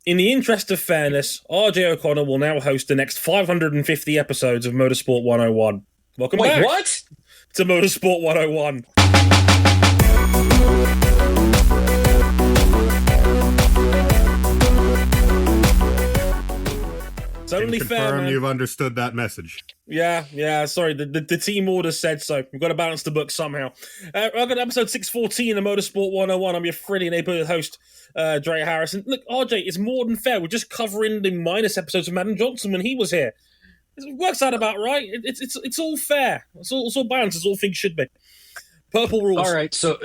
In the interest of fairness, RJ O'Connor will now host the next 550 episodes of Motorsport 101. Welcome Wait, back what? to Motorsport 101. It's only fair, man. You've understood that message. Yeah. Sorry, the team order said so. We've got to balance the book somehow. I've got episode 614 of Motorsport 101. I'm your friendly neighborhood host, Dre Harrison. Look, RJ, it's more than fair. We're just covering the minus episodes of Madden Johnson when he was here. It works out about right. It's all fair. It's all balanced. It's all things should be. Purple rules. All right, so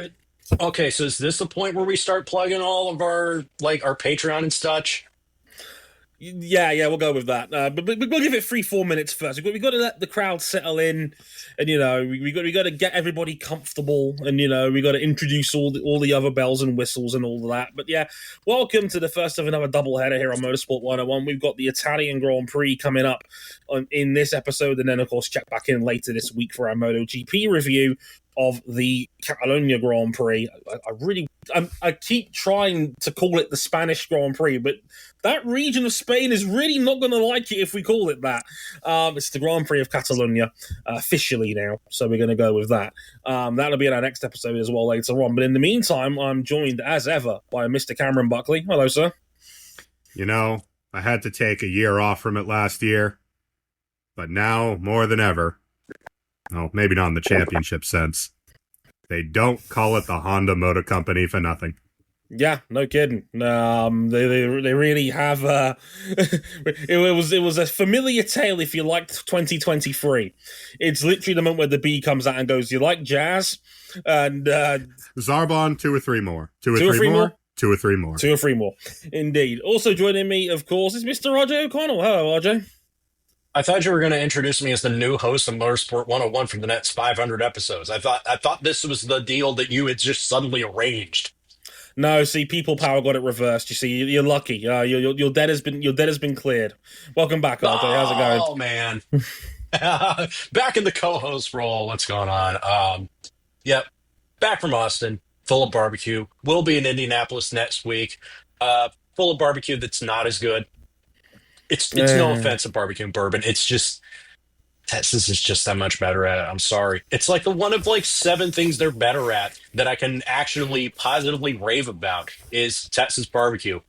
is this the point where we start plugging all of our our Patreon and such? Yeah, we'll go with that. But we'll give it 3-4 minutes first. We've got to let the crowd settle in, and we got to get everybody comfortable, and we got to introduce all the other bells and whistles and all of that. But yeah, welcome to the first of another doubleheader here on Motorsport 101. We've got the Italian Grand Prix coming up in this episode, and then of course check back in later this week for our MotoGP review of the Catalonia Grand Prix. I keep trying to call it the Spanish Grand Prix, but that region of Spain is really not going to like it if we call it that. It's the Grand Prix of Catalonia, officially now, so we're going to go with that. That'll be in our next episode as well later on. But in the meantime, I'm joined, as ever, by Mr. Cameron Buckley. Hello, sir. I had to take a year off from it last year, but now, more than ever, maybe not in the championship sense, they don't call it the Honda Motor Company for nothing. Yeah, no kidding. They really have. It was a familiar tale if you liked 2023. It's literally the moment where the B comes out and goes, "You like jazz?" And Zarbon, 2 or 3 more. 2 or 3 more. 2 or 3 more. 2 or 3 more. Indeed. Also joining me, of course, is Mr. RJ O'Connell. Hello, RJ. I thought you were going to introduce me as the new host of Motorsport 101 for the next 500 episodes. I thought this was the deal that you had just suddenly arranged. No, see, people power got it reversed. You see, you're lucky. Your debt has been cleared. Welcome back, RJ. How's it going? Oh man, back in the co-host role. What's going on? Yep, back from Austin, full of barbecue. We'll be in Indianapolis next week. Full of barbecue that's not as good. It's no offense to barbecue and bourbon. It's just Texas is just that much better at it. I'm sorry. It's like the one of 7 things they're better at that I can actually positively rave about is Texas barbecue.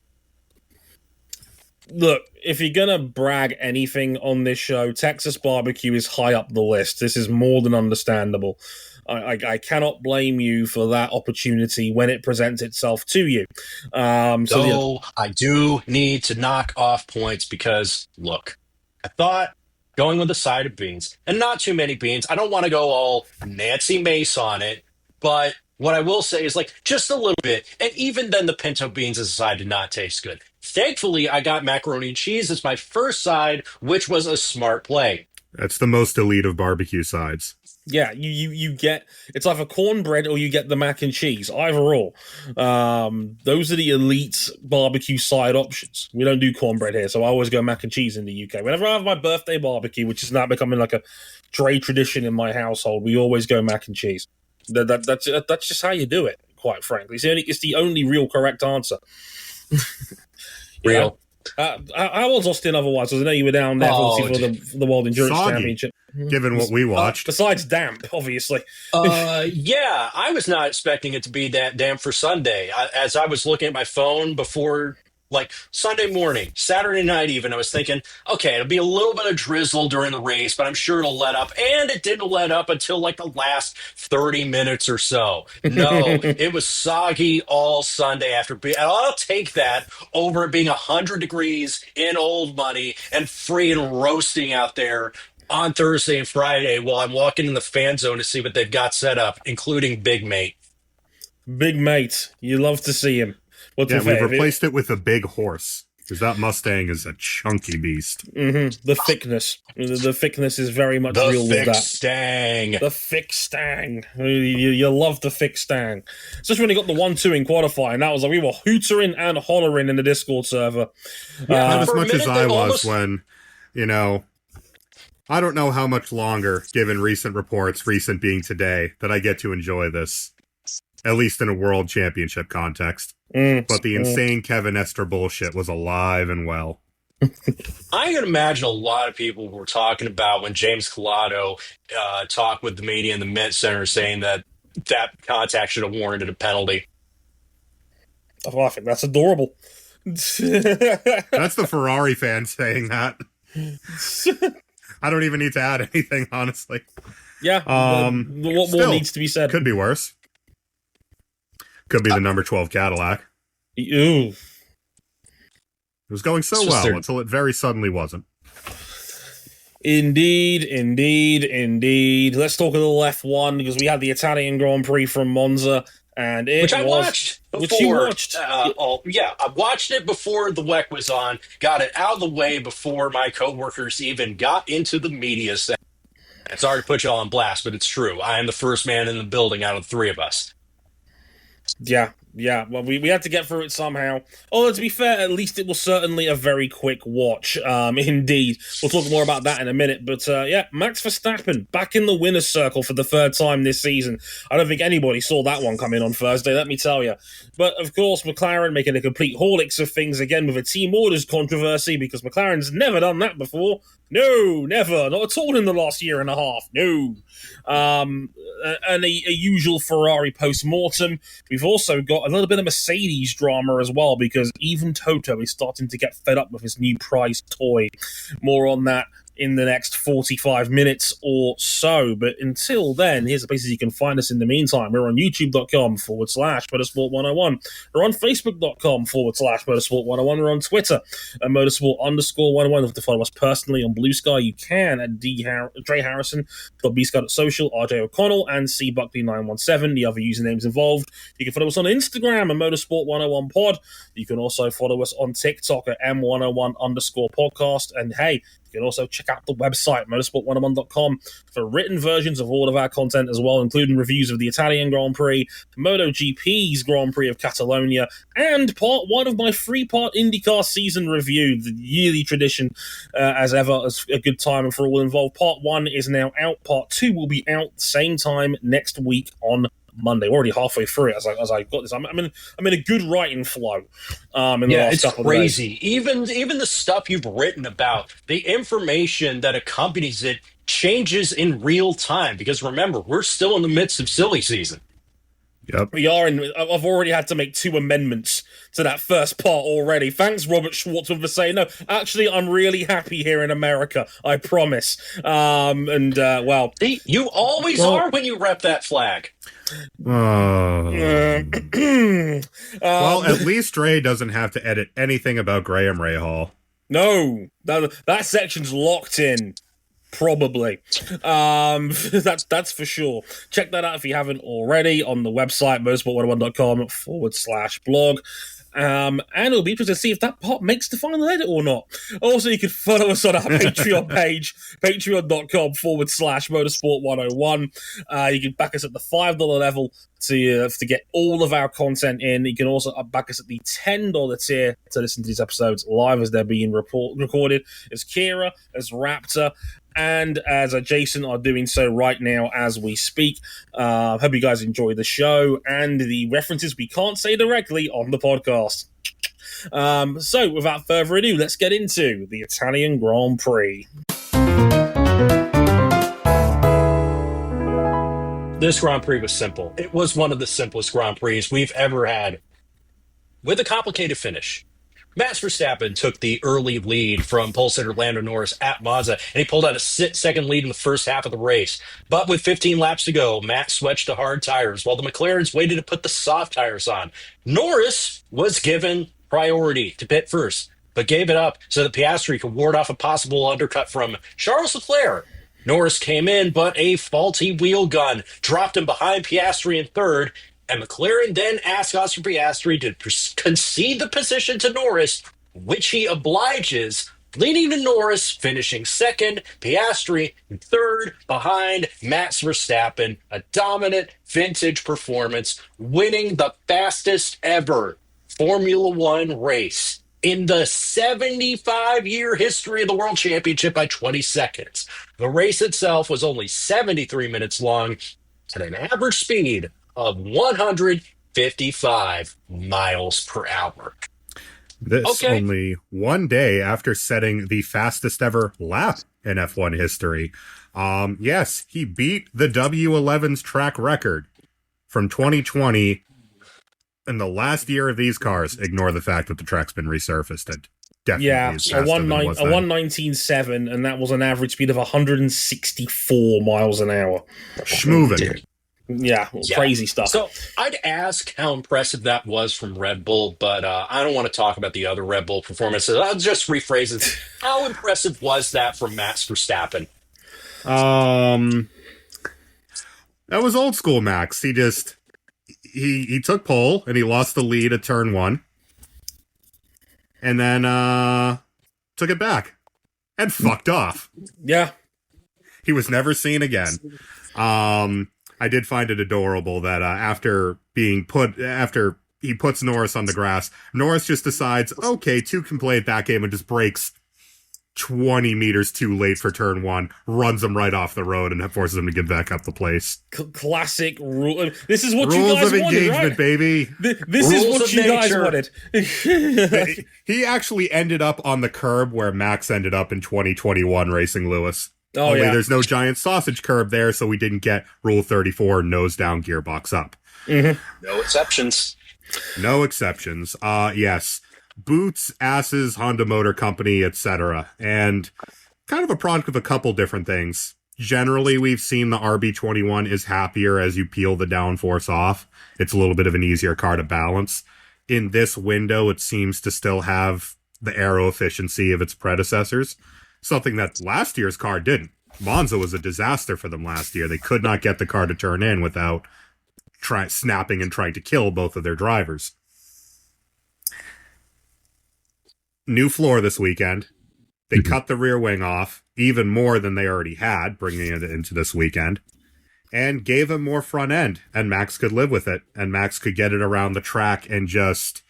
Look, if you're gonna brag anything on this show, Texas barbecue is high up the list. This is more than understandable. I cannot blame you for that opportunity when it presents itself to you. I do need to knock off points because, look, I thought going with a side of beans, and not too many beans. I don't want to go all Nancy Mace on it, but what I will say is just a little bit. And even then, the pinto beans as a side did not taste good. Thankfully, I got macaroni and cheese as my first side, which was a smart play. That's the most elite of barbecue sides. Yeah, you get, it's either cornbread or you get the mac and cheese, either or. Those are the elite barbecue side options. We don't do cornbread here, so I always go mac and cheese in the UK. Whenever I have my birthday barbecue, which is now becoming like a Dre tradition in my household, we always go mac and cheese. That's just how you do it, quite frankly. It's the only real correct answer. Real. How was Austin otherwise? Because I know you were down there for the World Endurance Championship. Given what we watched. Besides damp, obviously. Yeah, I was not expecting it to be that damp for Sunday. As I was looking at my phone before, Sunday morning, Saturday night even, I was thinking, okay, it'll be a little bit of drizzle during the race, but I'm sure it'll let up. And it didn't let up until the last 30 minutes or so. No, it was soggy all Sunday and I'll take that over it being 100 degrees in Old Money and freaking roasting out there on Thursday and Friday while I'm walking in the fan zone to see what they've got set up, including Big Mate. Big Mate. You love to see him. We've replaced it with a big horse, because that Mustang is a chunky beast. Mm-hmm. The thickness. The thickness is very much real with that. The thick stang. You love the thick stang. Especially when he got the 1-2 in qualifying. That was we were hootering and hollering in the Discord server. Not as much as I was when, I don't know how much longer, given recent reports, recent being today, that I get to enjoy this. at least in a world championship context. But the insane Kevin Estre bullshit was alive and well. I can imagine a lot of people were talking about when James Collado talked with the media in the Met Center saying that contact should have warranted a penalty. Oh, I think that's adorable. That's the Ferrari fan saying that. I don't even need to add anything, honestly. Yeah. What more needs to be said? Could be worse. Could be the number 12 Cadillac. Ooh. It was going so well until it very suddenly wasn't. Indeed. Let's talk a little F1 because we had the Italian Grand Prix from Monza, and which I watched before. Which you watched? I watched it before the WEC was on. Got it out of the way before my coworkers even got into the media center. Sorry to put you all on blast, but it's true. I am the first man in the building out of the three of us. Yeah. Well, we had to get through it somehow. Although, to be fair, at least it was certainly a very quick watch. Indeed. We'll talk more about that in a minute. But, Max Verstappen back in the winner's circle for the third time this season. I don't think anybody saw that one come in on Thursday, let me tell you. But, of course, McLaren making a complete horlicks of things again with a team orders controversy because McLaren's never done that before. No, never. Not at all in the last year and a half. No. And a usual Ferrari post-mortem. We've also got a little bit of Mercedes drama as well because even Toto is starting to get fed up with his new prize toy. More on that in the next 45 minutes or so. But until then, here's the places you can find us in the meantime. We're on youtube.com/Motorsport101. We're on Facebook.com/Motorsport101. We're on Twitter at Motorsport_101. If you to follow us personally on Blue Sky, you can at Dre Harrison, .bsky.social, RJ O'Connell, and C Buckley917, the other usernames involved. You can follow us on Instagram at Motorsport101pod. You can also follow us on TikTok at M101_podcast. And hey, you can also check out the website, motorsport101.com, for written versions of all of our content as well, including reviews of the Italian Grand Prix, MotoGP's Grand Prix of Catalonia, and part one of my three-part IndyCar season review, the yearly tradition, as ever, as a good time for all involved. Part one is now out. Part two will be out same time next week on Monday. We're already halfway through it as I got this. I'm in a good writing flow. In the last couple of days. Even the stuff you've written about, the information that accompanies it changes in real time. Because remember, we're still in the midst of silly season. Yep. We are I've already had to make 2 amendments to that first part already. Thanks, Robert Schwartzman, for saying no. Actually, I'm really happy here in America. I promise. Well, see, you always are when you rep that flag. Well, at least Dre doesn't have to edit anything about Graham Rahal. No, that section's locked in. Probably. That's for sure. Check that out if you haven't already on the website, motorsport101.com/blog. And it'll be interesting to see if that part makes the final edit or not. Also, you can follow us on our Patreon page, patreon.com/motorsport101. You can back us at the $5 level to get all of our content in. You can also back us at the $10 tier to listen to these episodes live as they're being recorded, as Kira, as Raptor, and as Jason are doing so right now as we speak. Hope you guys enjoy the show and the references we can't say directly on the podcast. So, without further ado, let's get into the Italian Grand Prix. This Grand Prix was simple. It was one of the simplest Grand Prix we've ever had, with a complicated finish. Max Verstappen took the early lead from pole sitter Lando Norris at Monza, and he pulled out a second lead in the first half of the race. But with 15 laps to go, Max switched to hard tires while the McLarens waited to put the soft tires on. Norris was given priority to pit first, but gave it up so that Piastri could ward off a possible undercut from Charles Leclerc. Norris came in, but a faulty wheel gun dropped him behind Piastri in third, and McLaren then asked Oscar Piastri to concede the position to Norris, which he obliges, leading to Norris finishing second, Piastri in third, behind Max Verstappen. A dominant vintage performance, winning the fastest ever Formula One race in the 75-year history of the World Championship by 20 seconds. The race itself was only 73 minutes long at an average speed of 155 miles per hour. This Okay. only one day after setting the fastest ever lap in F1 history. Yes, he beat the W11's track record from 2020 in the last year of these cars. Ignore the fact that the track's been resurfaced. It definitely is faster than it was then. 119.7, and that was an average speed of 164 miles an hour. Schmovin'. Yeah, crazy stuff. So I'd ask how impressive that was from Red Bull, but I don't want to talk about the other Red Bull performances. I'll just rephrase it. How impressive was that from Max Verstappen? That was old school Max. He took pole and he lost the lead at turn 1. And then took it back and fucked off. Yeah. He was never seen again. I did find it adorable that after he puts Norris on the grass, Norris just decides, okay, 2 can play it that game, and just breaks 20 meters too late for turn 1, runs him right off the road, and forces him to get back up the place. Classic rule. This is what Rules you guys of wanted, engagement, right? baby. This is Rules what of you guys nature. wanted. He actually ended up on the curb where Max ended up in 2021 racing Lewis. Oh, Only yeah. there's no giant sausage curb there, so we didn't get Rule 34, nose down, gearbox up. Mm-hmm. No exceptions. No exceptions. Yes. Boots, asses, Honda Motor Company, etc. And kind of a product of a couple different things. Generally, we've seen the RB21 is happier as you peel the downforce off. It's a little bit of an easier car to balance. In this window, it seems to still have the aero efficiency of its predecessors. Something that last year's car didn't. Monza was a disaster for them last year. They could not get the car to turn in without snapping and trying to kill both of their drivers. New floor this weekend. They cut the rear wing off, even more than they already had, bringing it into this weekend, and gave him more front end, and Max could live with it, and Max could get it around the track, and just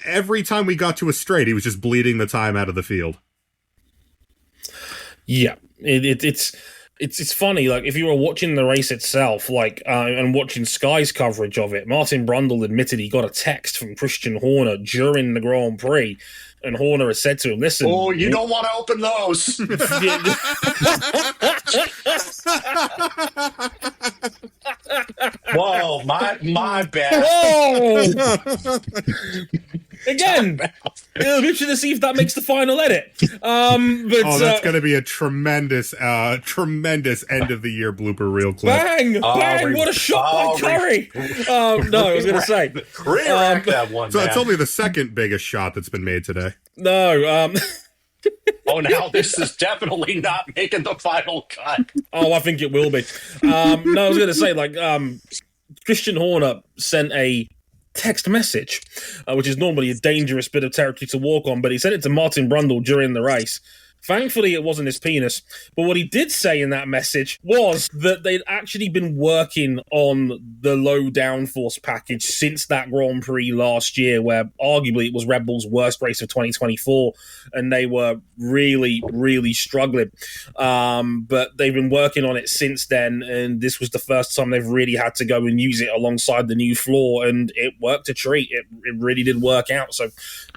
every time we got to a straight, he was just bleeding the time out of the field. Yeah, it's funny. Like, if you were watching the race itself, and watching Sky's coverage of it, Martin Brundle admitted he got a text from Christian Horner during the Grand Prix, and Horner has said to him, "Listen, Oh, you don't want to open those." Whoa, my bad. Whoa! Again, it'll be interesting to see if that makes the final edit. That's going to be a tremendous end of the year blooper reel clip. Bang! What a shot by Curry! No, I was going to say. React that one, So man. it's only the second biggest shot that's been made today. No, Oh, now this is definitely not making the final cut. oh, I think it will be. No, I was going to say, Christian Horner sent a text message, which is normally a dangerous bit of territory to walk on, but he sent it to Martin Brundle during the race. Thankfully, it wasn't his penis. But what he did say in that message was that they'd actually been working on the low downforce package since that Grand Prix last year, where arguably it was Red Bull's worst race of 2024, and they were really, really struggling. But they've been working on it since then, and this was the first time they've really had to go and use it alongside the new floor, and it worked a treat. It really did work out. So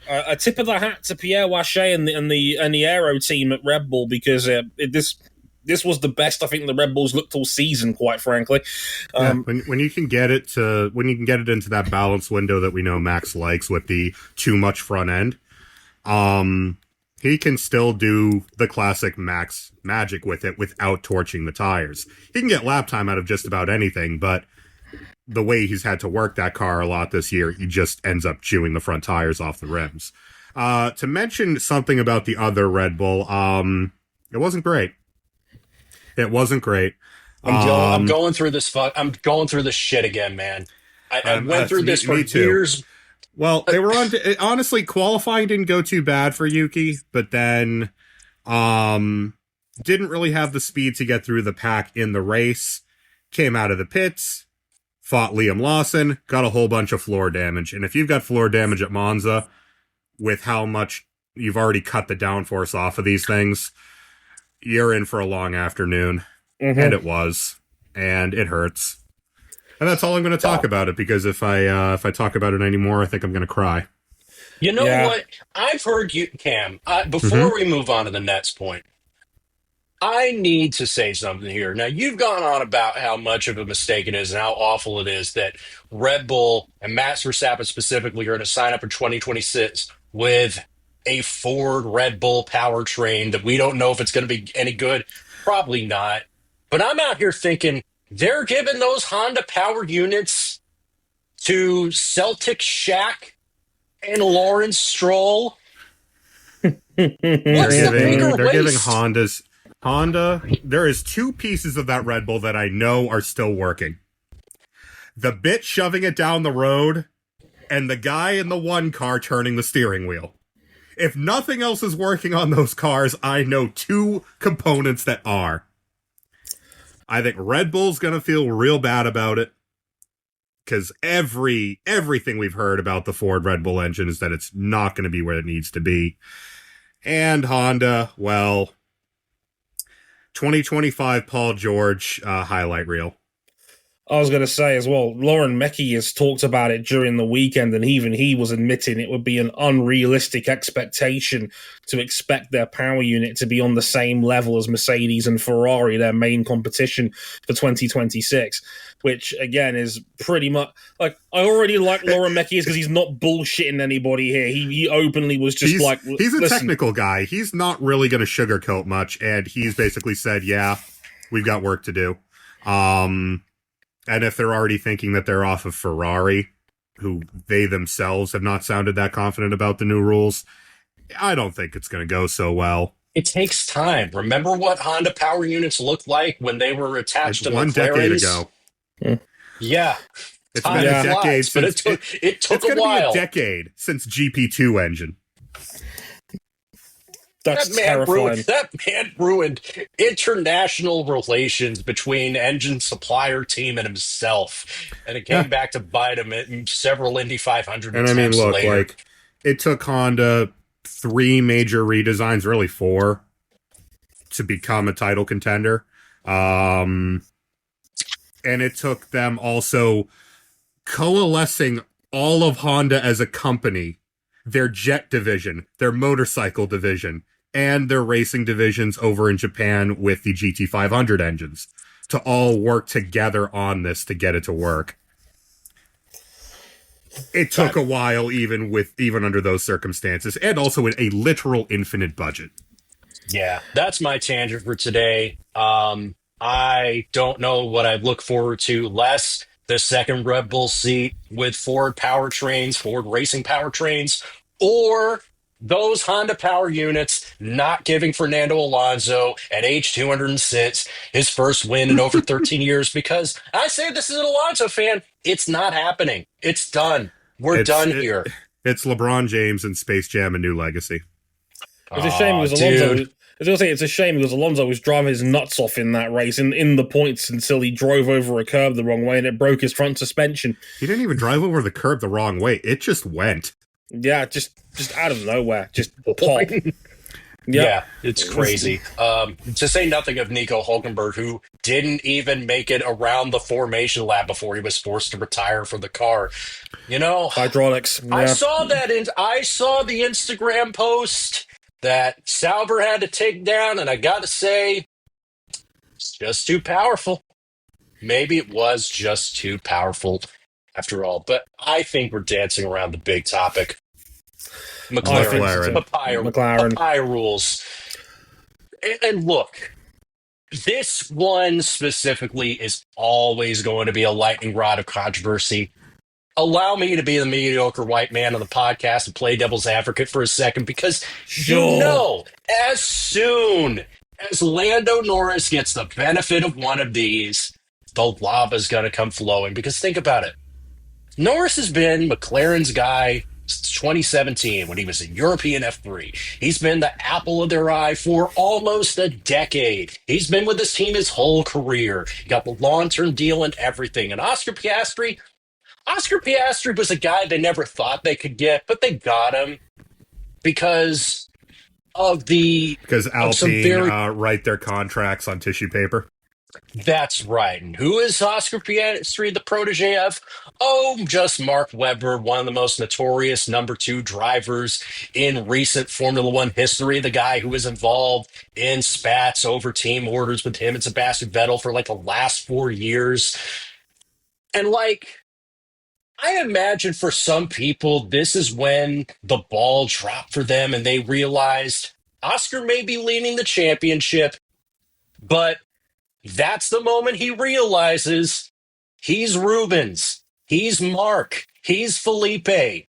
a tip of the hat to Pierre Wache and the Aero team at Red Bull, because this was the best I think the Red Bulls looked all season, quite frankly. When you can get it into that balance window that we know Max likes with the too much front end, he can still do the classic Max magic with it without torching the tires. He can get lap time out of just about anything, but the way he's had to work that car a lot this year, he just ends up chewing the front tires off the rims. To mention something about the other Red Bull, it wasn't great. It wasn't great. I'm going through this. I'm going through this shit again, man. I went through this for years. Well, they were on. Honestly, qualifying didn't go too bad for Yuki, but then didn't really have the speed to get through the pack in the race. Came out of the pits, fought Liam Lawson, got a whole bunch of floor damage. And if you've got floor damage at Monza, with how much you've already cut the downforce off of these things, you're in for a long afternoon. Mm-hmm. And it was. And it hurts. And that's all I'm going to talk about it, because if I talk about it anymore, I think I'm going to cry. You know Yeah. what? I've heard you, Cam, before Mm-hmm. we move on to the next point, I need to say something here. Now, you've gone on about how much of a mistake it is and how awful it is that Red Bull and Max Verstappen specifically are going to sign up in 2026 with a Ford Red Bull powertrain that we don't know if it's going to be any good. Probably not. But I'm out here thinking they're giving those Honda power units to Celtic Shack and Lawrence Stroll. What's the bigger They're giving waste? Honda. There is two pieces of that Red Bull that I know are still working: the bit shoving it down the road, and the guy in the one car turning the steering wheel. If nothing else is working on those cars, I know two components that are. I think Red Bull's going to feel real bad about it, because everything we've heard about the Ford Red Bull engine is that it's not going to be where it needs to be. And Honda, well, 2025 Paul George highlight reel. I was going to say as well, Lauren Meckie has talked about it during the weekend, and even he was admitting it would be an unrealistic expectation to expect their power unit to be on the same level as Mercedes and Ferrari, their main competition for 2026, which, again, is pretty much... Like, I already like Lauren Meckie because he's not bullshitting anybody here. He openly was just He's a technical guy. He's not really going to sugarcoat much, and he's basically said, yeah, we've got work to do. And if they're already thinking that they're off of Ferrari, who they themselves have not sounded that confident about the new rules, I don't think it's going to go so well. It takes time. Remember what Honda power units looked like when they were attached to one McLarens? decade ago. Yeah. It's been a decade but since... it took a It's going to while. be a decade since GP2 engine. That's terrifying. That man ruined international relations between engine supplier team and himself. And it came back to bite him in several Indy 500 And I mean, look, later. like, it took Honda 3 major redesigns, really 4, to become a title contender. And it took them also coalescing all of Honda as a company, their jet division, their motorcycle division, and their racing divisions over in Japan with the GT500 engines, to all work together on this to get it to work. It took a while, even under those circumstances, and also a literal infinite budget. Yeah, that's my tangent for today. I don't know what I look forward to less: the second Red Bull seat with Ford powertrains, Ford racing powertrains, or those Honda power units not giving Fernando Alonso at age 206 his first win in over 13 years. Because I say this as an Alonso fan, it's not happening. It's done. We're done here. It's LeBron James and Space Jam: A New Legacy. It's a shame because Alonso... I was going to say, it's a shame because Alonso was driving his nuts off in that race, in the points, until he drove over a curb the wrong way and it broke his front suspension. He didn't even drive over the curb the wrong way. It just went. Yeah, just out of nowhere. Just pop. Yeah, it's crazy. To say nothing of Nico Hulkenberg, who didn't even make it around the formation lap before he was forced to retire from the car. You know, hydraulics. Yeah. I saw the Instagram post that Sauber had to take down, and I got to say, it's just too powerful. Maybe it was just too powerful after all, but I think we're dancing around the big topic. McLaren. Papaya rules. And look, this one specifically is always going to be a lightning rod of controversy. Allow me to be the mediocre white man on the podcast and play devil's advocate for a second, because as soon as Lando Norris gets the benefit of one of these, the lava's going to come flowing. Because think about it. Norris has been McLaren's guy since 2017 when he was a European F3. He's been the apple of their eye for almost a decade. He's been with this team his whole career. He got the long-term deal and everything. And Oscar Piastri was a guy they never thought they could get, but they got him because Alpine write their contracts on tissue paper. That's right. And who is Oscar Piastri the protege of? Oh, just Mark Webber, one of the most notorious number two drivers in recent Formula One history. The guy who was involved in spats over team orders with him and Sebastian Vettel for like the last 4 years. And like, I imagine for some people, this is when the ball dropped for them and they realized Oscar may be leading the championship, but that's the moment he realizes he's Rubens, he's Mark, he's Felipe,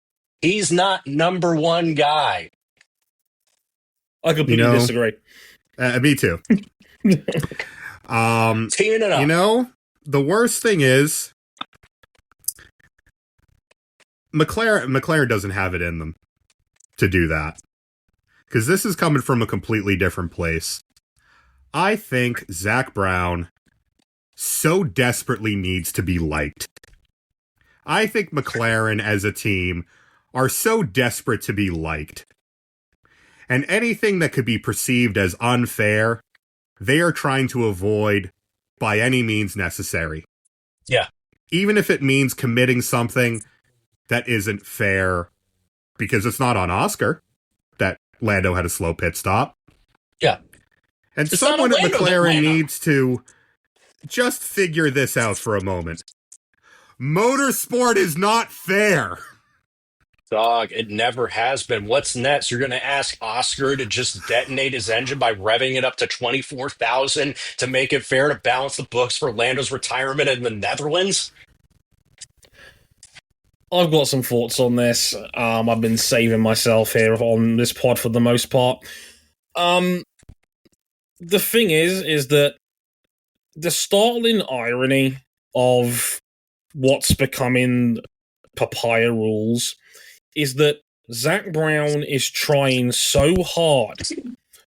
he's not number one guy. I completely disagree. Me too. Teeing it up. The worst thing is McLaren doesn't have it in them to do that. Because this is coming from a completely different place. I think Zach Brown so desperately needs to be liked. I think McLaren as a team are so desperate to be liked. And anything that could be perceived as unfair, they are trying to avoid by any means necessary. Yeah. Even if it means committing something that isn't fair, because it's not on Oscar that Lando had a slow pit stop. Yeah. And It's someone not at Lando that McLaren ran up. needs to just figure this out for a moment. Motorsport is not fair. Dog, it never has been. What's next? You're going to ask Oscar to just detonate his engine by revving it up to 24,000 to make it fair to balance the books for Lando's retirement in the Netherlands? I've got some thoughts on this. I've been saving myself here on this pod for the most part. The thing is that the startling irony of what's becoming papaya rules is that Zach Brown is trying so hard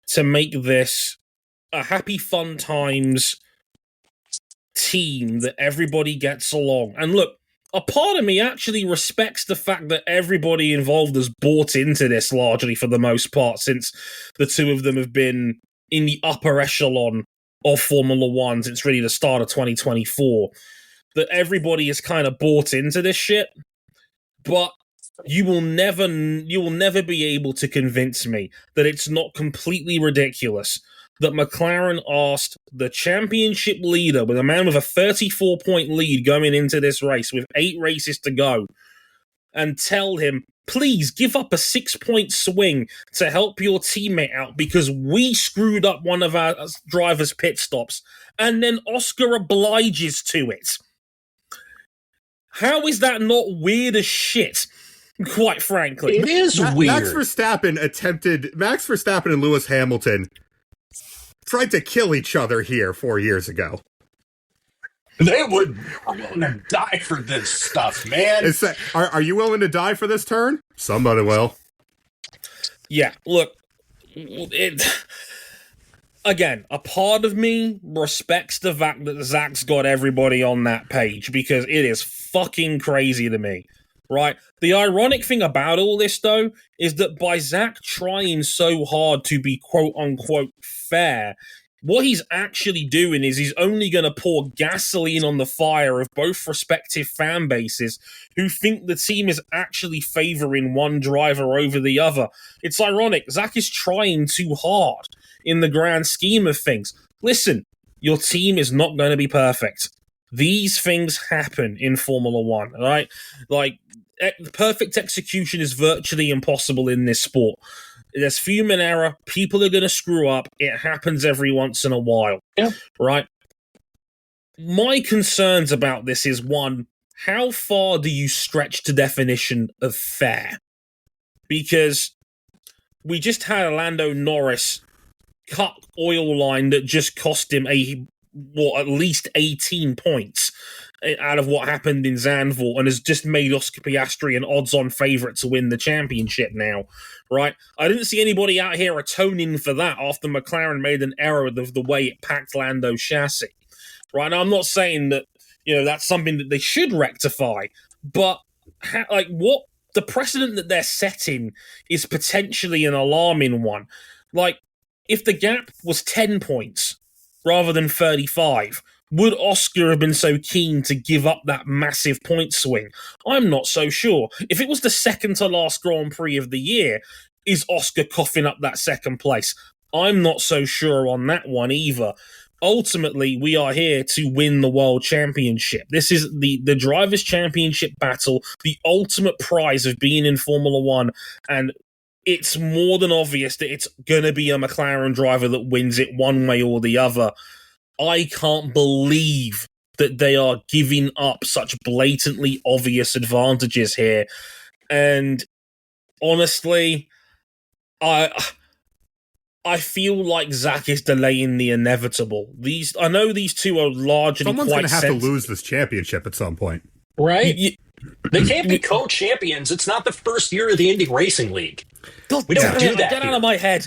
to make this a happy fun times team that everybody gets along. And look, a part of me actually respects the fact that everybody involved has bought into this largely for the most part, since the two of them have been in the upper echelon of Formula One since really the start of 2024. That everybody has kind of bought into this shit. But you will never be able to convince me that it's not completely ridiculous that McLaren asked the championship leader, with a man with a 34-point lead going into this race with 8 races to go, and tell him, please give up a 6-point swing to help your teammate out because we screwed up one of our driver's pit stops. And then Oscar obliges to it. How is that not weird as shit? Quite frankly. It is weird. Max Verstappen and Lewis Hamilton tried to kill each other here 4 years ago. They would die for this stuff, man. Are you willing to die for this turn? Somebody will. Yeah, look, again, a part of me respects the fact that Zach's got everybody on that page, because it is fucking crazy to me, right? The ironic thing about all this, though, is that by Zach trying so hard to be quote-unquote fair, what he's actually doing is he's only going to pour gasoline on the fire of both respective fan bases who think the team is actually favoring one driver over the other. It's ironic. Zach is trying too hard in the grand scheme of things. Listen, your team is not going to be perfect. These things happen in Formula One, all right? Like, perfect execution is virtually impossible in this sport. There's human error. People are going to screw up. It happens every once in a while, right? My concerns about this is, one, how far do you stretch the definition of fair? Because we just had a Lando Norris cut oil line that just cost him at least 18 points out of what happened in Zandvoort, and has just made Oscar Piastri an odds-on favourite to win the championship now, right? I didn't see anybody out here atoning for that after McLaren made an error of the way it packed Lando's chassis, right? Now, I'm not saying that, that's something that they should rectify, but what the precedent that they're setting is potentially an alarming one. Like, if the gap was 10 points, rather than 35? Would Oscar have been so keen to give up that massive point swing? I'm not so sure. If it was the second to last Grand Prix of the year, is Oscar coughing up that second place? I'm not so sure on that one either. Ultimately, we are here to win the World Championship. This is the Drivers' Championship battle, the ultimate prize of being in Formula One, and it's more than obvious that it's going to be a McLaren driver that wins it one way or the other. I can't believe that they are giving up such blatantly obvious advantages here. And honestly, I feel like Zach is delaying the inevitable. I know these two are largely Someone's quite going to have to lose this championship at some point. Right? They can't be co-champions. It's not the first year of the Indy Racing League. We don't do that. Get out of my head.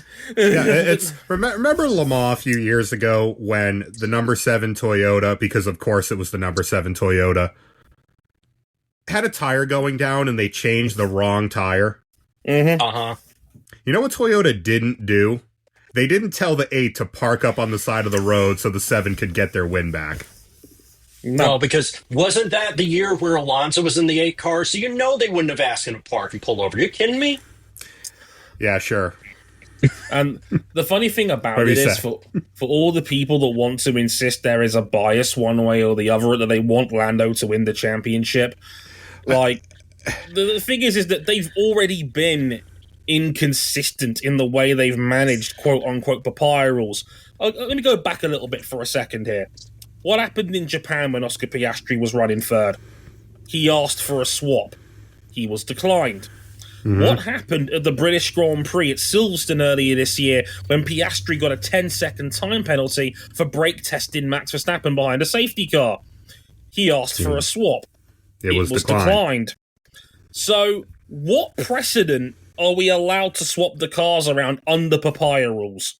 Remember Le Mans a few years ago when the number 7 Toyota, because of course it was the number 7 Toyota, had a tire going down and they changed the wrong tire? Mm-hmm. Uh-huh. You know what Toyota didn't do? They didn't tell the 8 to park up on the side of the road so the 7 could get their win back. No, because wasn't that the year where Alonso was in the 8 car? So you know they wouldn't have asked him to park and pull over. You kidding me? Yeah, sure. And the funny thing about it is, for all the people that want to insist there is a bias one way or the other, that they want Lando to win the championship, like, the thing is that they've already been inconsistent in the way they've managed quote-unquote papaya rules. Let me go back a little bit for a second here. What happened in Japan when Oscar Piastri was running third? He asked for a swap. He was declined. Mm-hmm. What happened at the British Grand Prix at Silverstone earlier this year when Piastri got a 10-second time penalty for brake testing Max Verstappen behind a safety car? He asked for a swap. It was declined. So, what precedent are we allowed to swap the cars around under papaya rules?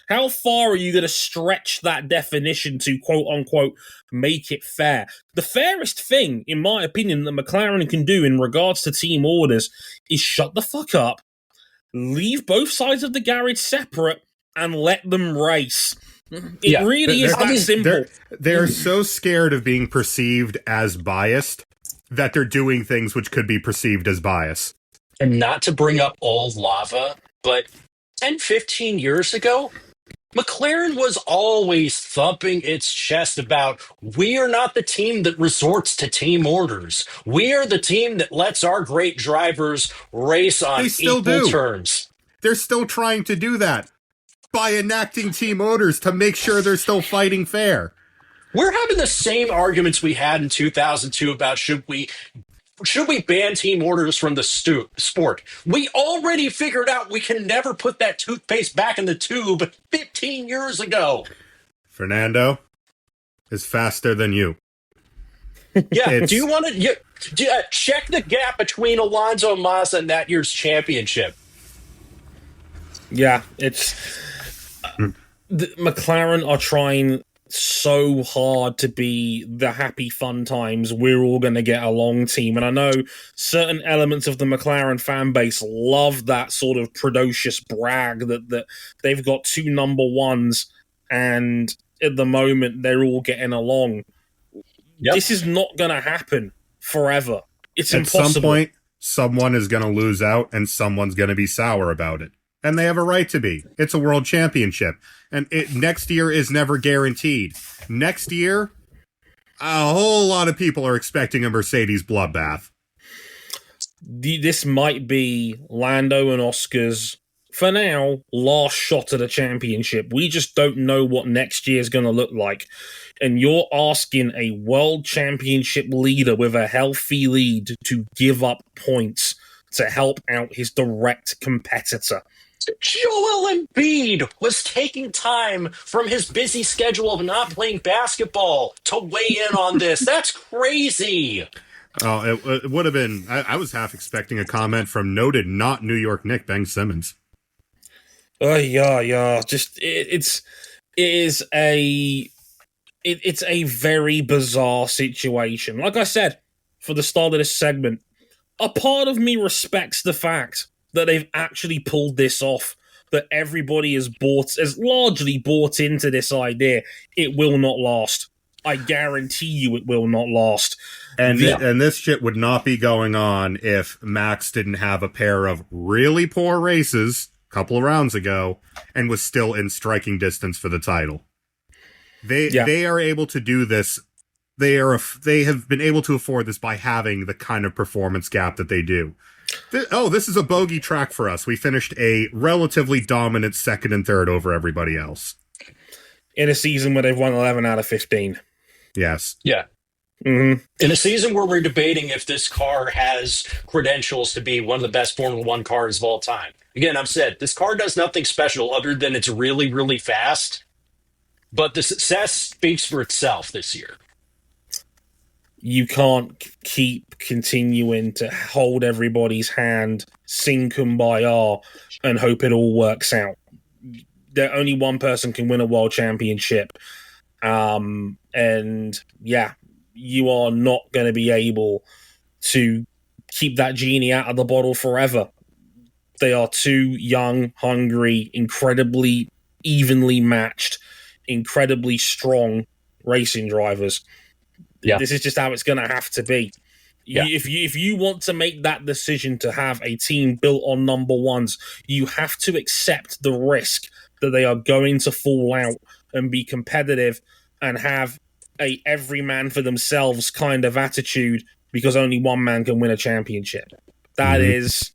How far are you going to stretch that definition to, quote-unquote, make it fair? The fairest thing, in my opinion, that McLaren can do in regards to team orders is shut the fuck up, leave both sides of the garage separate, and let them race. It really is that simple. They're so scared of being perceived as biased that they're doing things which could be perceived as bias. And not to bring up old lava, but 10, 15 years ago, McLaren was always thumping its chest about, we are not the team that resorts to team orders. We are the team that lets our great drivers race on equal terms. They're still trying to do that by enacting team orders to make sure they're still fighting fair. We're having the same arguments we had in 2002 about should we ban team orders from the sport? We already figured out we can never put that toothpaste back in the tube 15 years ago. Fernando is faster than you. Yeah, do you want to check the gap between Alonso and Mazda in that year's championship? Yeah, McLaren are trying so hard to be the happy fun times, we're all going to get along team. And I know certain elements of the McLaren fan base love that sort of precocious brag that they've got 2 number ones and at the moment they're all getting along. Yep. This is not going to happen forever. It's impossible. At some point, someone is going to lose out and someone's going to be sour about it. And they have a right to be. It's a world championship. And next year is never guaranteed. Next year, a whole lot of people are expecting a Mercedes bloodbath. This might be Lando and Oscar's, for now, last shot at a championship. We just don't know what next year is going to look like. And you're asking a world championship leader with a healthy lead to give up points to help out his direct competitor. Joel Embiid was taking time from his busy schedule of not playing basketball to weigh in on this. That's crazy. Oh, it would have been. I was half expecting a comment from noted not New York Knick Ben Simmons. Yeah. Just it's a very bizarre situation. Like I said, for the start of this segment, a part of me respects the fact that they've actually pulled this off, that everybody has largely bought into this idea, it will not last. I guarantee you it will not last. And this shit would not be going on if Max didn't have a pair of really poor races a couple of rounds ago and was still in striking distance for the title. They are able to do this. They have been able to afford this by having the kind of performance gap that they do. This is a bogey track for us. We finished a relatively dominant second and third over everybody else. In a season where they've won 11 out of 15. Yes. Yeah. Mm-hmm. In a season where we're debating if this car has credentials to be one of the best Formula One cars of all time. Again, I've said this car does nothing special other than it's really, really fast. But the success speaks for itself this year. You can't keep continuing to hold everybody's hand, sing Kumbaya, and hope it all works out. Only one person can win a world championship. And yeah, you are not going to be able to keep that genie out of the bottle forever. They are two young, hungry, incredibly evenly matched, incredibly strong racing drivers. Yeah. This is just how it's going to have to be. Yeah. If you want to make that decision to have a team built on number ones, you have to accept the risk that they are going to fall out and be competitive and have a every man for themselves kind of attitude because only one man can win a championship. That is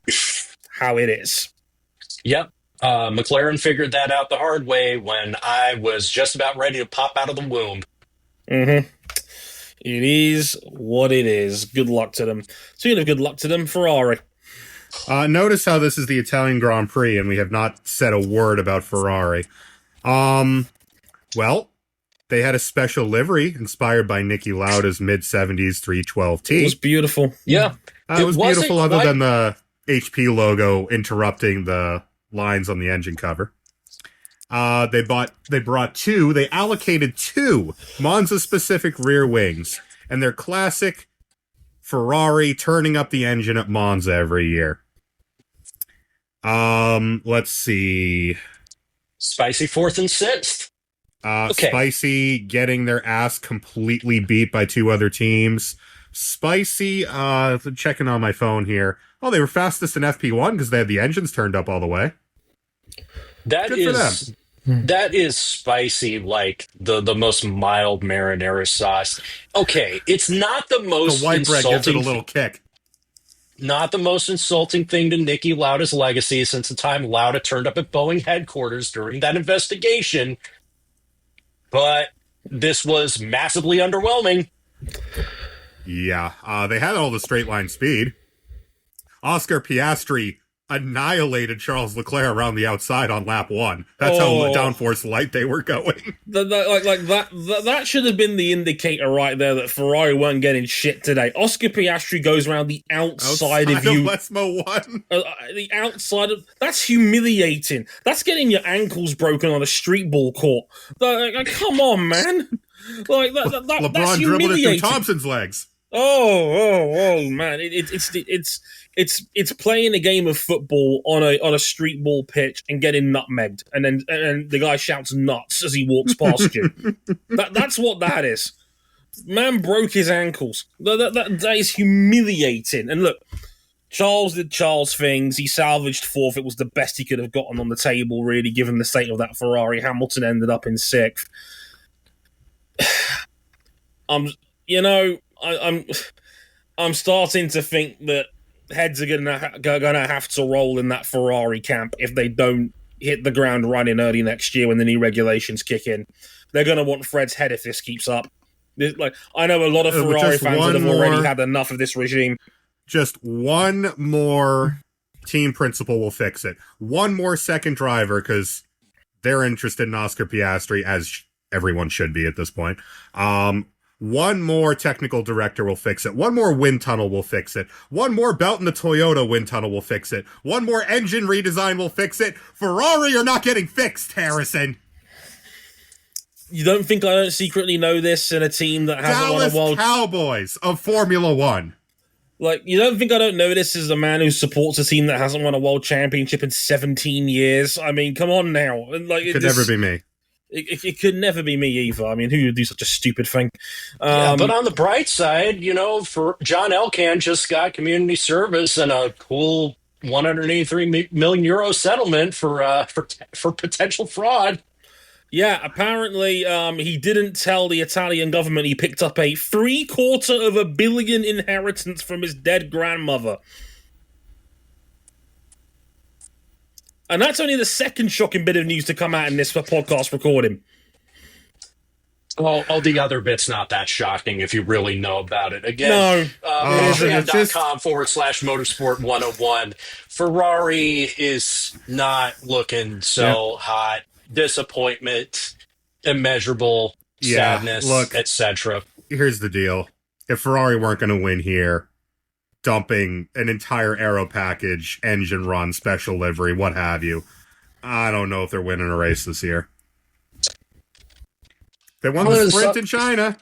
how it is. Yep. McLaren figured that out the hard way when I was just about ready to pop out of the womb. Mm-hmm. It is what it is. Good luck to them. Speaking of good luck to them, Ferrari. Notice how this is the Italian Grand Prix and we have not said a word about Ferrari. Well, they had a special livery inspired by Niki Lauda's mid-70s 312T. It was beautiful. Yeah. It was beautiful other than the HP logo interrupting the lines on the engine cover. They allocated two Monza-specific rear wings, and they're classic Ferrari turning up the engine at Monza every year. Let's see. Spicy fourth and sixth. Okay. Spicy getting their ass completely beat by two other teams. Spicy, checking on my phone here. Oh, they were fastest in FP1 because they had the engines turned up all the way. Good for them. That is spicy, like the most mild marinara sauce. Okay, it's not the most the white bread gives it a insulting. little kick. Not the most insulting thing to Niki Lauda's legacy since the time Lauda turned up at Boeing headquarters during that investigation. But this was massively underwhelming. Yeah, they had all the straight line speed. Oscar Piastri annihilated Charles Leclerc around the outside on lap 1. That's how downforce light they were going. That should have been the indicator right there that Ferrari weren't getting shit today. Oscar Piastri goes around the outside of you. Lesmo 1. The outside of... That's humiliating. That's getting your ankles broken on a street ball court. Come on, man. LeBron that's dribbled it through humiliating. Thompson's legs. Oh, man! It's playing a game of football on a street ball pitch and getting nutmegged, and then the guy shouts nuts as he walks past you. That's what that is. Man broke his ankles. That is humiliating. And look, Charles did Charles things. He salvaged fourth. It was the best he could have gotten on the table, really, given the state of that Ferrari. Hamilton ended up in sixth. I'm starting to think that heads are gonna have to roll in that Ferrari camp if they don't hit the ground running early next year when the new regulations kick in. They're gonna want Fred's head if this keeps up. I know a lot of Ferrari fans that have already had enough of this regime. Just one more team principal will fix it. One more second driver, because they're interested in Oscar Piastri, as everyone should be at this point. One more technical director will fix it. One more wind tunnel will fix it. One more belt in the Toyota wind tunnel will fix it. One more engine redesign will fix it. Ferrari are not getting fixed, Harrison. You don't think I don't secretly know this in a team that hasn't won a world... Cowboys of Formula One. Like, you don't think I don't know this as a man who supports a team that hasn't won a world championship in 17 years? I mean, come on now. Like, It could never be me. It could never be me either. I mean, who would do such a stupid thing? Yeah, but on the bright side, for John Elkann just got community service and a cool 183 million euro settlement for potential fraud. Yeah, apparently he didn't tell the Italian government he picked up a $750 million inheritance from his dead grandmother. And that's only the second shocking bit of news to come out in this podcast recording. Oh, the other bit's not that shocking if you really know about it. Again, patreon.com/motorsport 101. Ferrari is not looking so hot. Disappointment, immeasurable sadness, etc. Here's the deal. If Ferrari weren't going to win here, dumping an entire aero package, engine run, special livery, what have you, I don't know if they're winning a race this year. They won the sprint in China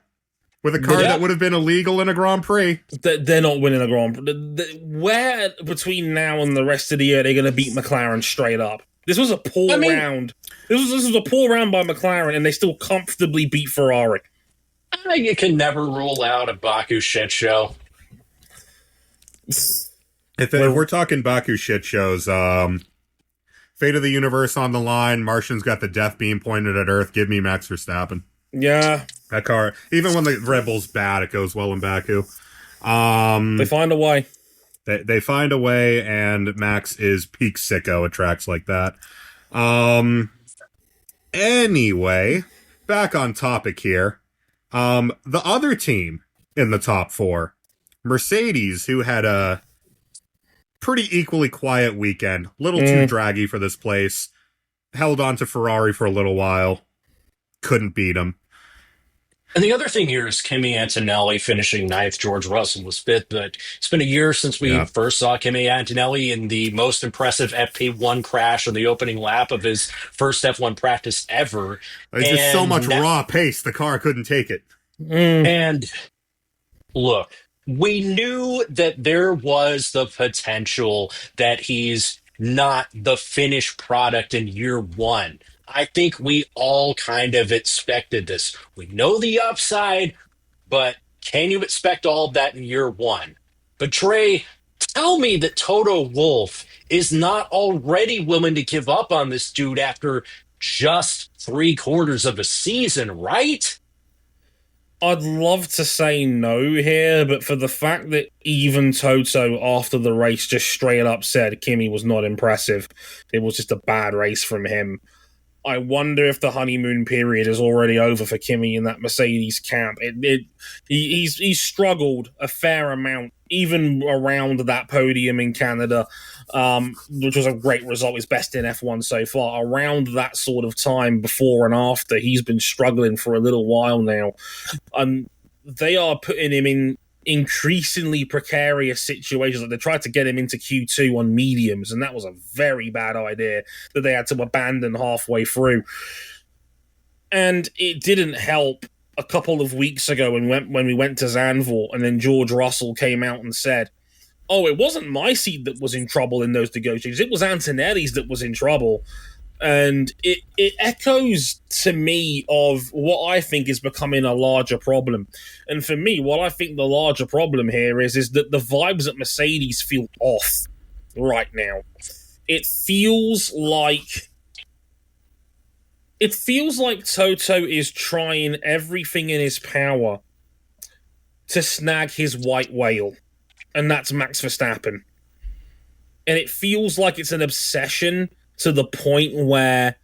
with a car that would have been illegal in a Grand Prix. They're not winning a Grand Prix. Where between now and the rest of the year they're going to beat McLaren straight up? This was a poor round. This was a poor round by McLaren, and they still comfortably beat Ferrari. You can never rule out a Baku shit show. If we're talking Baku shit shows, fate of the universe on the line, Martian's got the death beam pointed at Earth, give me Max Verstappen. Yeah. That car, even when the Red Bull's bad, it goes well in Baku. They find a way. They find a way, and Max is peak sicko at tracks like that. Anyway, back on topic here. The other team in the top four, Mercedes, who had a pretty equally quiet weekend, little too draggy for this place, held on to Ferrari for a little while, couldn't beat him. And the other thing here is Kimi Antonelli finishing ninth. George Russell was fifth, but it's been a year since we first saw Kimi Antonelli in the most impressive FP1 crash on the opening lap of his first F1 practice ever. There's just so much raw pace, the car couldn't take it. And look, we knew that there was the potential that he's not the finished product in year one. I think we all kind of expected this. We know the upside, but can you expect all of that in year one? But Trey, tell me that Toto Wolff is not already willing to give up on this dude after just 3/4 of a season, right? I'd love to say no here, but for the fact that even Toto, after the race, just straight up said Kimi was not impressive, it was just a bad race from him. I wonder if the honeymoon period is already over for Kimi in that Mercedes camp. He's struggled a fair amount, even around that podium in Canada, which was a great result, his best in F1 so far. Around that sort of time, before and after, he's been struggling for a little while now. They are putting him in increasingly precarious situations. Like, they tried to get him into Q2 on mediums, and that was a very bad idea that they had to abandon halfway through. And it didn't help a couple of weeks ago when we went to Zandvoort, and then George Russell came out and said, oh, it wasn't my seat that was in trouble in those negotiations, it was Antonelli's that was in trouble. And it echoes to me of what I think is becoming a larger problem. And for me, what I think the larger problem here is that the vibes at Mercedes feel off right now. It feels like Toto is trying everything in his power to snag his white whale, and that's Max Verstappen. And it feels like it's an obsession to the point where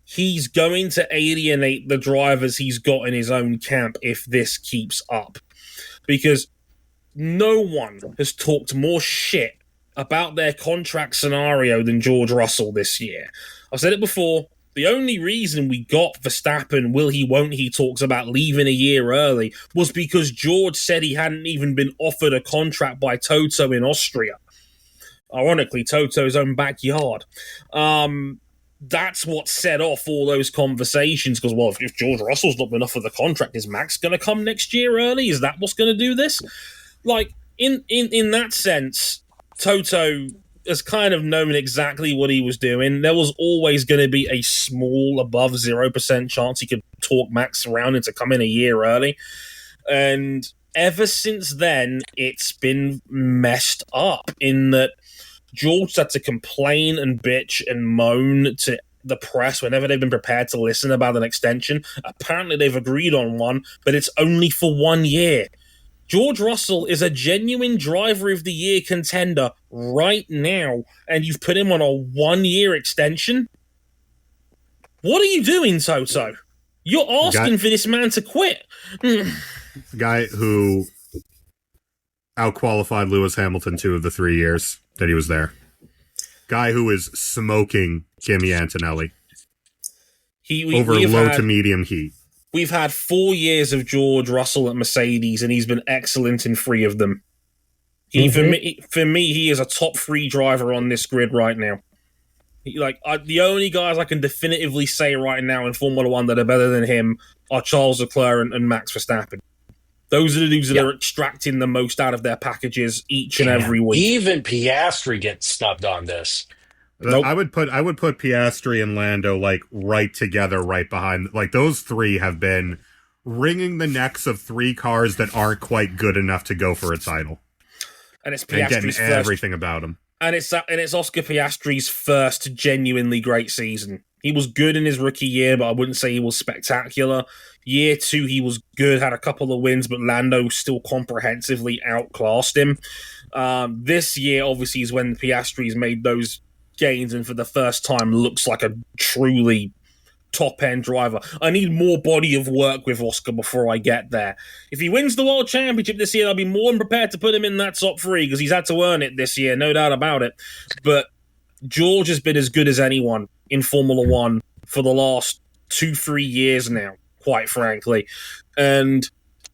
he's going to alienate the drivers he's got in his own camp if this keeps up. Because no one has talked more shit about their contract scenario than George Russell this year. I've said it before, the only reason we got Verstappen, will he, won't he, talks about leaving a year early was because George said he hadn't even been offered a contract by Toto in Austria. Ironically, Toto's own backyard. That's what set off all those conversations, because, well, if George Russell's not been offered the contract, is Max going to come next year early? Is that what's going to do this? Like, in that sense, Toto has kind of known exactly what he was doing. There was always going to be a small, above 0% chance he could talk Max around into coming a year early. And ever since then, it's been messed up in that George had to complain and bitch and moan to the press whenever they've been prepared to listen about an extension. Apparently, they've agreed on one, but it's only for 1 year. George Russell is a genuine driver of the year contender right now, and you've put him on a 1-year extension? What are you doing, Toto? You're asking for this man to quit. Guy who outqualified Lewis Hamilton 2 of the 3 years that he was there. Guy who is smoking Kimi Antonelli over low to medium heat. We've had 4 years of George Russell at Mercedes, and he's been excellent in 3 of them. For me, he is a top 3 driver on this grid right now. The only guys I can definitively say right now in Formula One that are better than him are Charles Leclerc and Max Verstappen. Those are the dudes that are extracting the most out of their packages each and every week. Even Piastri gets snubbed on this. Nope. I would put Piastri and Lando right together, right behind. Those 3 have been wringing the necks of 3 cars that aren't quite good enough to go for a title, and it's Piastri's getting everything about him. And it's Oscar Piastri's first genuinely great season. He was good in his rookie year, but I wouldn't say he was spectacular. Year 2, he was good, had a couple of wins, but Lando still comprehensively outclassed him. This year, obviously, is when Piastri's made those gains and for the first time looks like a truly top-end driver. I need more body of work with Oscar before I get there. If he wins the World Championship this year, I'll be more than prepared to put him in that top 3 because he's had to earn it this year, no doubt about it. But George has been as good as anyone in Formula One for the last 2-3 years now, quite frankly. And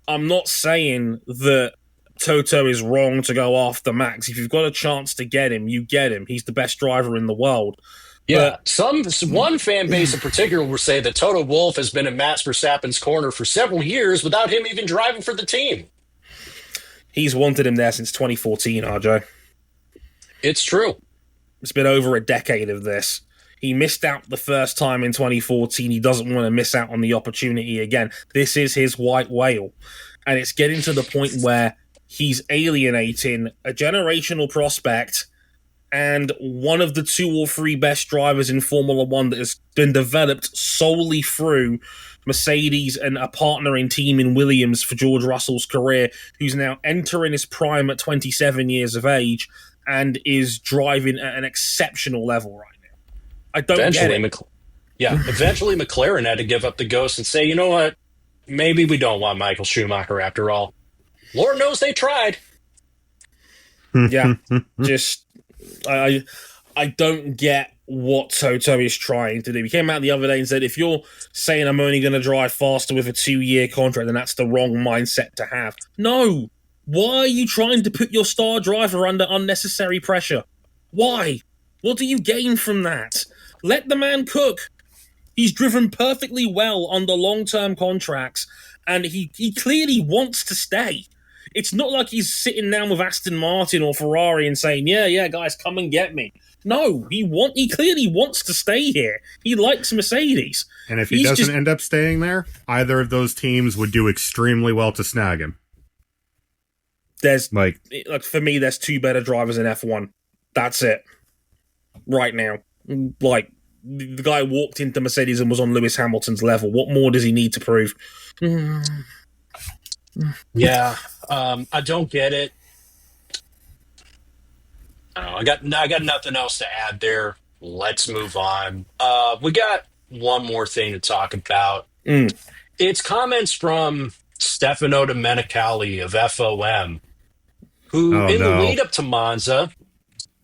I'm not saying that Toto is wrong to go after Max. If you've got a chance to get him, you get him. He's the best driver in the world. Yeah, one fan base in particular will say that Toto Wolff has been in Max Verstappen's corner for several years without him even driving for the team. He's wanted him there since 2014, RJ. It's true. It's been over a decade of this. He missed out the first time in 2014. He doesn't want to miss out on the opportunity again. This is his white whale. And it's getting to the point where he's alienating a generational prospect and one of the 2 or 3 best drivers in Formula One that has been developed solely through Mercedes and a partnering team in Williams for George Russell's career, who's now entering his prime at 27 years of age and is driving at an exceptional level right now. I don't get it. Eventually McLaren had to give up the ghost and say, you know what, maybe we don't want Michael Schumacher after all. Lord knows they tried. Yeah, just I don't get what Toto is trying to do. He came out the other day and said, if you're saying I'm only going to drive faster with a 2-year contract, then that's the wrong mindset to have. No. Why are you trying to put your star driver under unnecessary pressure? Why? What do you gain from that? Let the man cook. He's driven perfectly well under long-term contracts, and he clearly wants to stay. It's not like he's sitting down with Aston Martin or Ferrari and saying, yeah, guys, come and get me. No, he clearly wants to stay here. He likes Mercedes. And if he doesn't end up staying there, either of those teams would do extremely well to snag him. There's for me, there's 2 better drivers in F1. That's it. Right now. The guy walked into Mercedes and was on Lewis Hamilton's level. What more does he need to prove? Yeah, I don't get it. I got nothing else to add there. Let's move on. We got one more thing to talk about. It's comments from Stefano Domenicali of FOM, who the lead up to Monza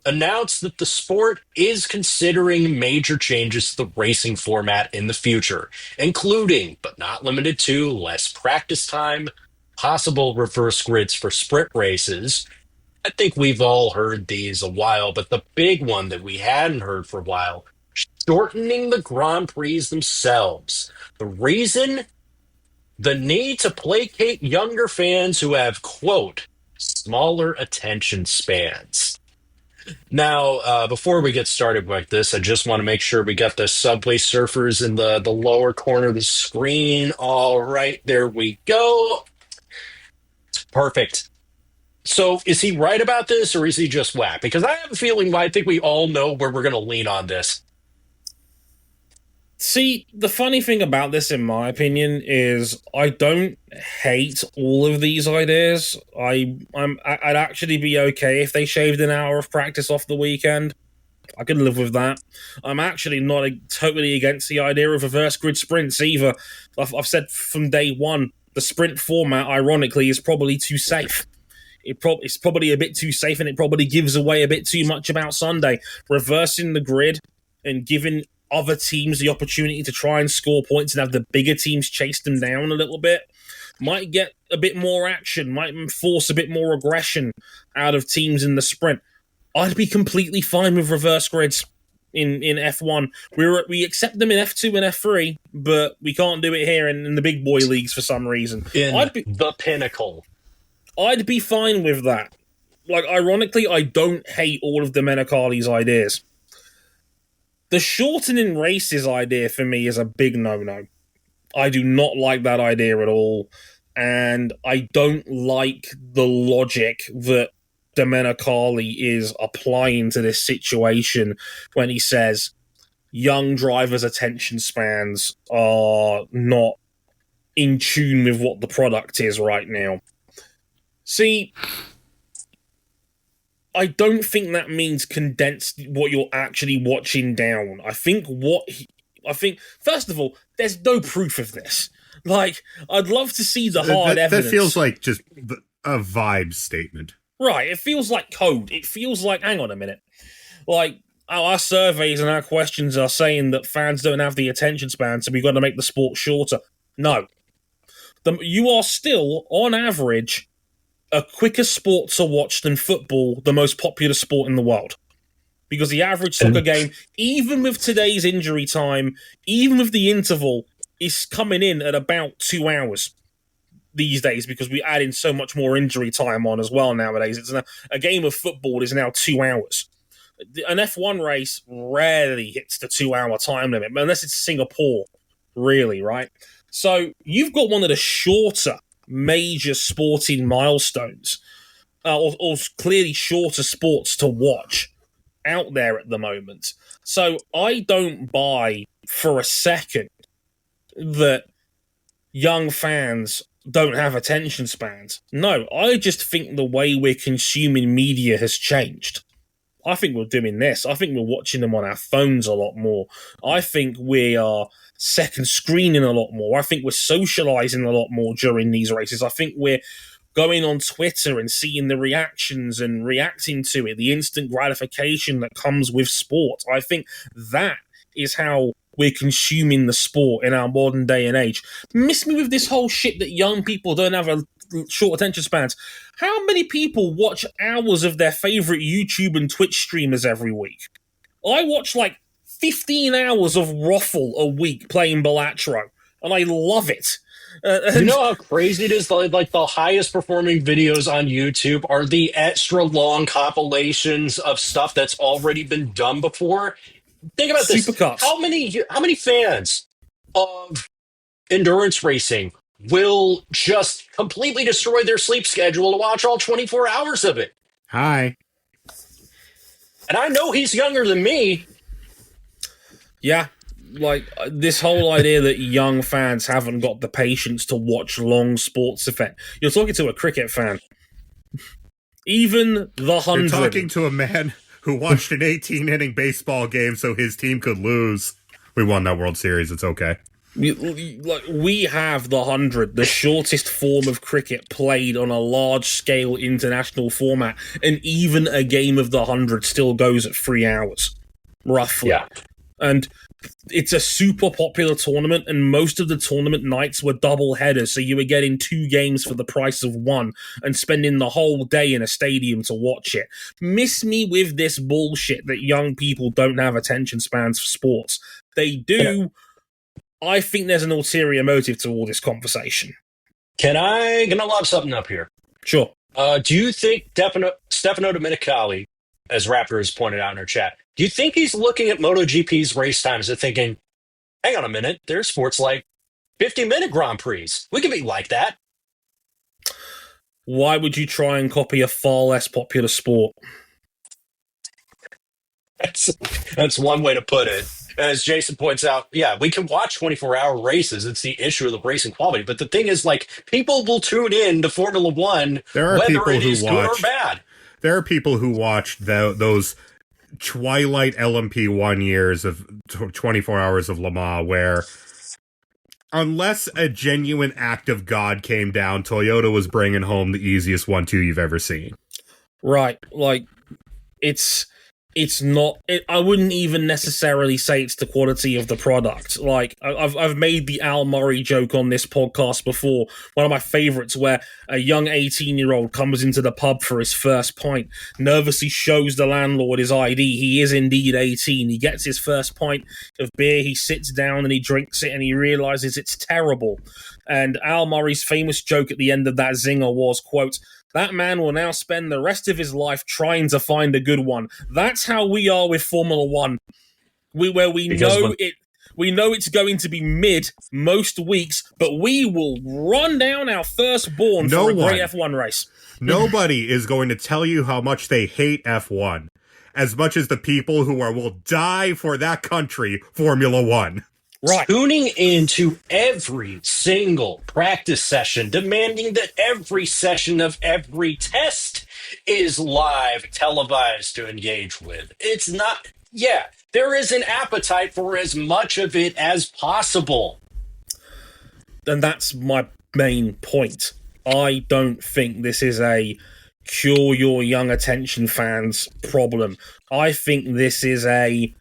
announced that the sport is considering major changes to the racing format in the future, including, but not limited to, less practice time, possible reverse grids for sprint races. I think we've all heard these a while, but the big one that we hadn't heard for a while, shortening the Grand Prix themselves. The reason? The need to placate younger fans who have, quote, Smaller attention spans. Now, before we get started like this, I just want to make sure we got the Subway Surfers in the lower corner of the screen. All right, there we go. Perfect. So, is he right about this, or is he just whack? Because I have a feeling, I think we all know where we're going to lean on this. See, the funny thing about this, in my opinion, is I don't hate all of these ideas. I'd actually be okay if they shaved an hour of practice off the weekend. I could live with that. I'm actually not totally against the idea of reverse grid sprints either. I've said from day one, the sprint format, ironically, is probably too safe. It's probably a bit too safe, and it probably gives away a bit too much about Sunday. Reversing the grid and giving other teams the opportunity to try and score points and have the bigger teams chase them down a little bit might get a bit more action, might force a bit more aggression out of teams in the sprint. I'd be completely fine with reverse grids in F1. We accept them in F2 and F3, but we can't do it here in the big boy leagues for some reason. The pinnacle. I'd be fine with that. Like, ironically, I don't hate all of Domenicali's ideas. The shortening races idea for me is a big no-no. I do not like that idea at all, and I don't like the logic that Domenicali is applying to this situation when he says young drivers' attention spans are not in tune with what the product is right now. See, I don't think that means condense what you're actually watching down. I think first of all, there's no proof of this. Like, I'd love to see the hard evidence. That feels like just a vibe statement. Right, it feels like code. It feels like, hang on a minute. Like, our surveys and our questions are saying that fans don't have the attention span, so we've got to make the sport shorter. No. You are still, on average, a quicker sport to watch than football, the most popular sport in the world. Because the average soccer game, even with today's injury time, even with the interval, is coming in at about 2 hours these days, because we add in so much more injury time on as well nowadays. A game of football is now 2 hours. An F1 race rarely hits the 2-hour time limit, unless it's Singapore, really, right? So you've got one of the shorter major sporting milestones, or clearly shorter sports to watch out there at the moment. So I don't buy for a second that young fans don't have attention spans. No, I just think the way we're consuming media has changed. I think we're doing this. I think we're watching them on our phones a lot more. I think we are second screening a lot more. I think we're socializing a lot more during these races. I think we're going on Twitter and seeing the reactions and reacting to it, the instant gratification that comes with sport. I think that is how we're consuming the sport in our modern day and age. Miss me with this whole shit that young people don't have a short attention spans. How many people watch hours of their favorite YouTube and Twitch streamers every week? I watch like 15 hours of Ruffle a week playing Balatro, and I love it. You know how crazy it is? Like the highest performing videos on YouTube are the extra long compilations of stuff that's already been done before. Think about this. Supercuts. How many fans of endurance racing will just completely destroy their sleep schedule to watch all 24 hours of it? Hi. And I know he's younger than me. Yeah, like this whole idea that young fans haven't got the patience to watch long sports event. You're talking to a cricket fan. Even the 100. You're talking to a man who watched an 18-inning baseball game so his team could lose. We won that World Series. It's okay. We have the 100, the shortest form of cricket played on a large-scale international format, and even a game of the 100 still goes at 3 hours, roughly. Yeah. And it's a super popular tournament, and most of the tournament nights were double headers, so you were getting 2 games for the price of 1 and spending the whole day in a stadium to watch it. Miss me with this bullshit that young people don't have attention spans for sports. They do. I think there's an ulterior motive to all this conversation. Can I lob something up here? Sure. Do you think Stefano Domenicali, as Raptor has pointed out in our chat, do you think he's looking at MotoGP's race times and thinking, hang on a minute, there's sports like 50-minute Grand Prix. We could be like that. Why would you try and copy a far less popular sport? That's one way to put it. As Jason points out, yeah, we can watch 24-hour races. It's the issue of the racing quality. But the thing is, like, people will tune in to Formula One There are whether people it who is good or watch. bad. There are people who watched those Twilight LMP1 years of 24 hours of Le Mans where, unless a genuine act of God came down, Toyota was bringing home the easiest 1-2 you've ever seen. Right, like, it's not. I wouldn't even necessarily say it's the quality of the product. Like I've made the Al Murray joke on this podcast before. One of my favorites, where a young 18-year-old comes into the pub for his first pint, nervously shows the landlord his ID. He is indeed 18. He gets his first pint of beer. He sits down and he drinks it, and he realizes it's terrible. And Al Murray's famous joke at the end of that zinger was, quote, "That man will now spend the rest of his life trying to find a good one." That's how we are with Formula One. We know it's going to be mid most weeks, but we will run down our firstborn for a great F1 race. Nobody is going to tell you how much they hate F1 as much as the people who will die for that country, Formula One. Right. Tuning into every single practice session, demanding that every session of every test is live, televised to engage with. It's not, yeah, there is an appetite for as much of it as possible. And that's my main point. I don't think this is a cure your young attention fans problem. I think this is a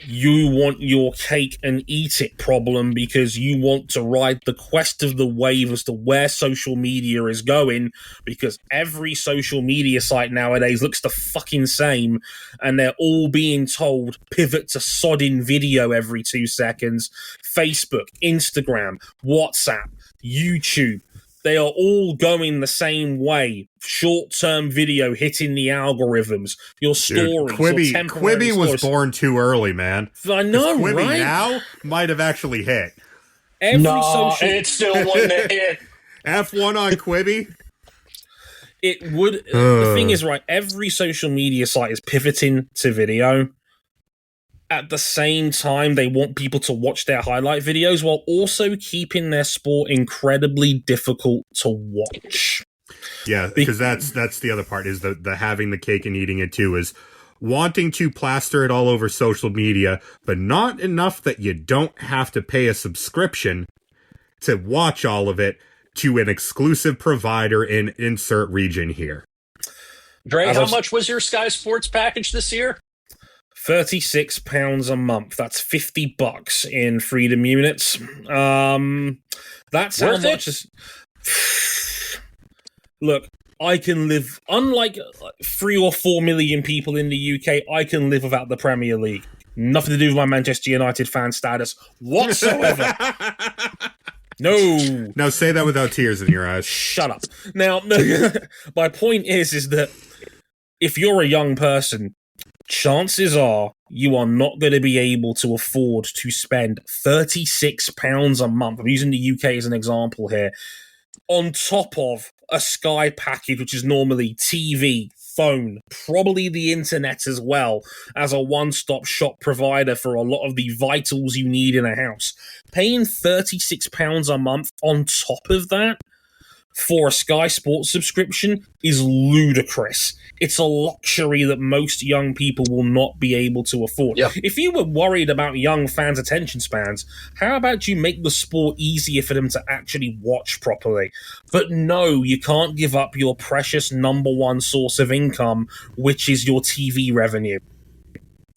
you want your cake and eat it problem, because you want to ride the quest of the wave as to where social media is going, because every social media site nowadays looks the fucking same, and they're all being told pivot to sodding video every 2 seconds. Facebook, Instagram, WhatsApp, YouTube, they are all going the same way. Short-term video hitting the algorithms. Your stories, Quibi was born too early, man. I know, Quibi right? now might have actually hit. It still wouldn't have hit. F1 on Quibi? It would. The thing is, right, every social media site is pivoting to video. At the same time, they want people to watch their highlight videos while also keeping their sport incredibly difficult to watch. Yeah, because that's the other part, is the having the cake and eating it too, is wanting to plaster it all over social media, but not enough that you don't have to pay a subscription to watch all of it to an exclusive provider in insert region here. Dre, how much was your Sky Sports package this year? £36 a month. That's $50 in freedom units. That's worth how much it? Look, I can live, unlike 3 or 4 million people in the UK, I can live without the Premier League. Nothing to do with my Manchester United fan status whatsoever. No. Now say that without tears in your eyes. Shut up. Now, my point is that if you're a young person, chances are you are not going to be able to afford to spend £36 a month. I'm using the UK as an example here, on top of a Sky package, which is normally TV, phone, probably the internet as well, as a one-stop shop provider for a lot of the vitals you need in a house. Paying £36 a month on top of that for a Sky Sports subscription is ludicrous. It's a luxury that most young people will not be able to afford. Yep. If you were worried about young fans' attention spans, how about you make the sport easier for them to actually watch properly? But no, you can't give up your precious number one source of income, which is your TV revenue.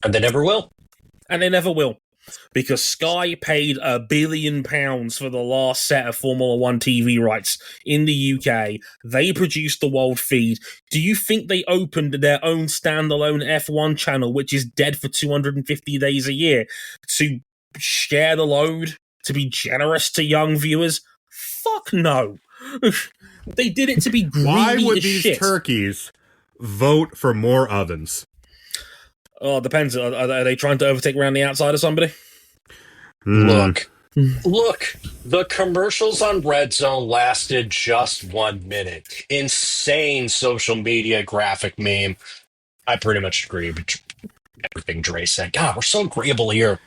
And they never will. And they never will. Because Sky paid £1 billion for the last set of Formula One TV rights in the UK. They produced the world feed. Do you think they opened their own standalone F1 channel, which is dead for 250 days a year, to share the load, to be generous to young viewers? Fuck no. They did it to be greedy Why would as these shit. turkeys vote for more ovens? Oh, it depends. Are they trying to overtake around the outside of somebody? Look, the commercials on Red Zone lasted just 1 minute. Insane social media graphic meme. I pretty much agree with everything Dre said. God, we're so agreeable here.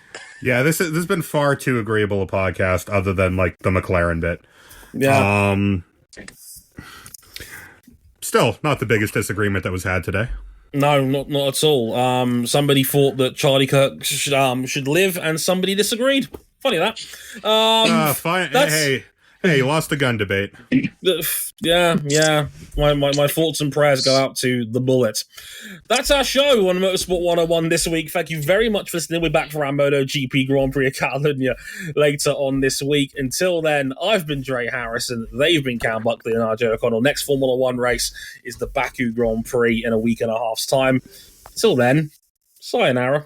Yeah, this has been far too agreeable a podcast, other than like the McLaren bit. Yeah. Still, not the biggest disagreement that was had today. No, not at all. Somebody thought that Charlie Kirk should live, and somebody disagreed. Funny that. Fine. Hey, you lost the gun debate. Yeah. My thoughts and prayers go out to the Bullet. That's our show on Motorsport 101 this week. Thank you very much for listening. We're back for our MotoGP Grand Prix of Catalunya later on this week. Until then, I've been Dre Harrison. They've been Cam Buckley and RJ O'Connell. Next Formula One race is the Baku Grand Prix in a week and a half's time. Till then, sayonara.